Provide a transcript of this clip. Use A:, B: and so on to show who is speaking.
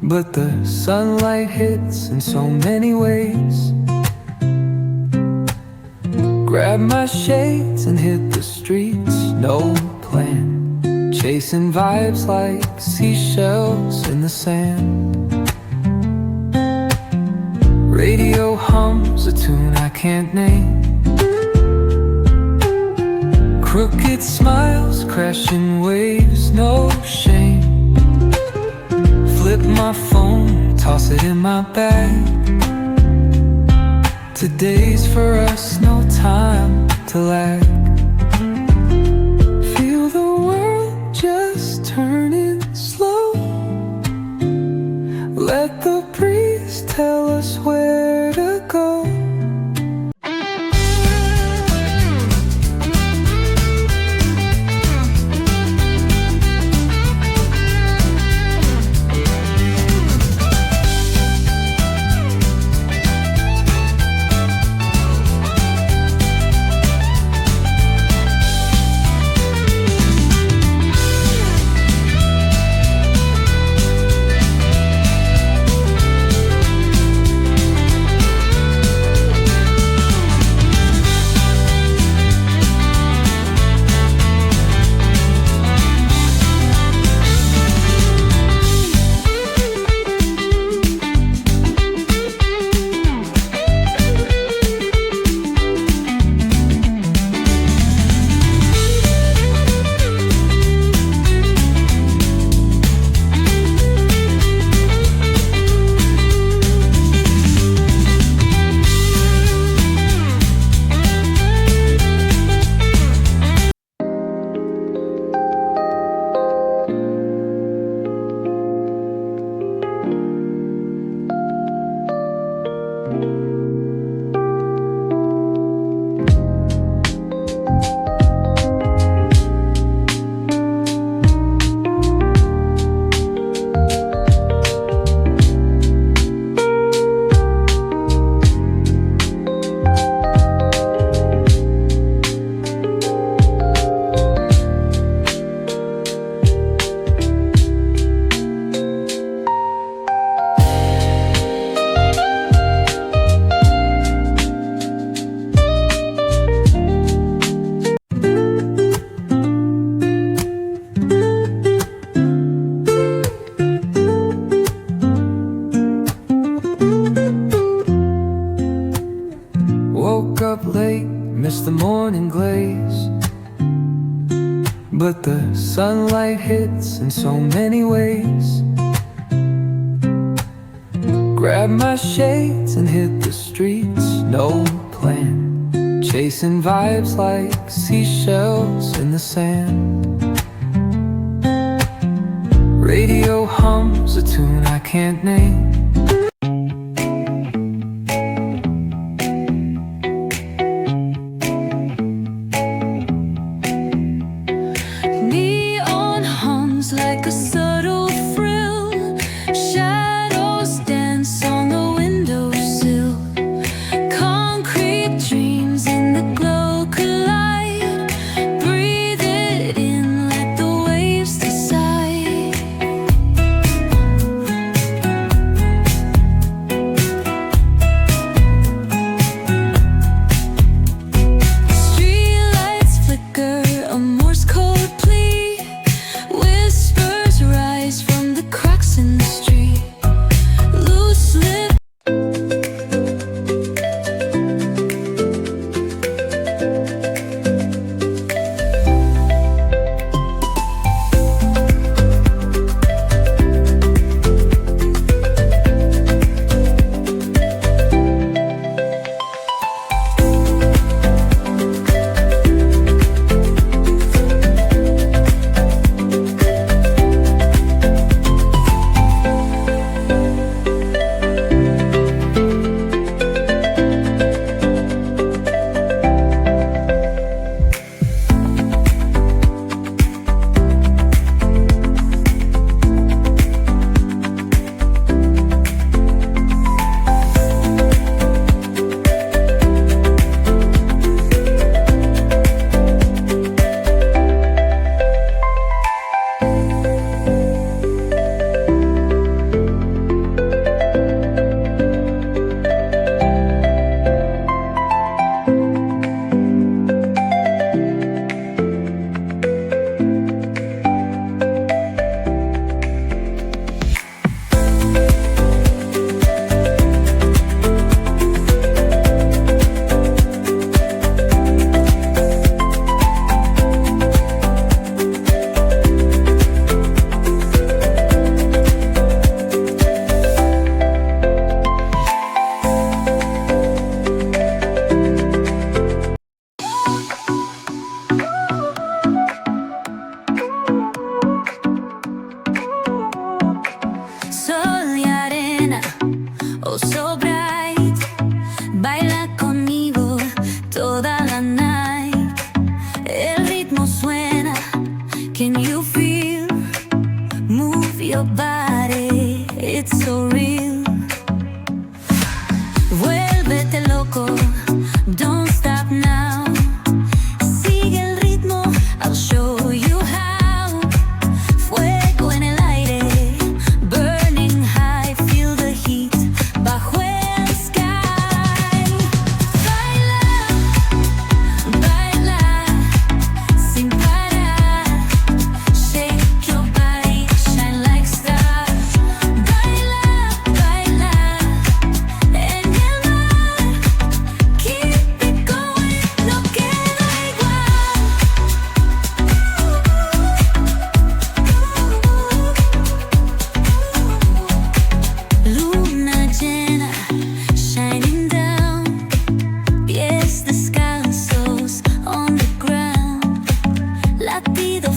A: but the sunlight hits in so many ways. Grab my shades and hit the streets, no plan, chasing vibes like seashells in the sand. Radio hums a tune I can't name. Crooked smiles, crashing waves, no shame. Flip my phone, toss it in my bag. Today's for us, no time to lag. Feel the world just turning slow. Let the breeze tell us where to go. Woke up late, missed the morning glaze, but the sunlight hits in so many ways. Grab my shades and hit the streets, no plan, chasing vibes like seashells in the sand. Radio hums a tune I can't name.
B: Like a subtle thrill, shadows dance on the windowsill. Concrete dreams in the glow collide. Breathe it in, let the waves decide. oh so bright. Baila conmigo toda la night. El ritmo suena, can you feel? Move your body, it's so real. Vuélvete loco, don't stop now. Sigue el ritmo, I'll show you how. Fuego en el aire, burning high, feel the heat bajo el sky. Baila, baila, sin parar. Shake your body, shine like stars. Baila, baila, en el mar. Keep it going, no queda igual. Luna llena, shining down. Pies descalzos on the ground. Latido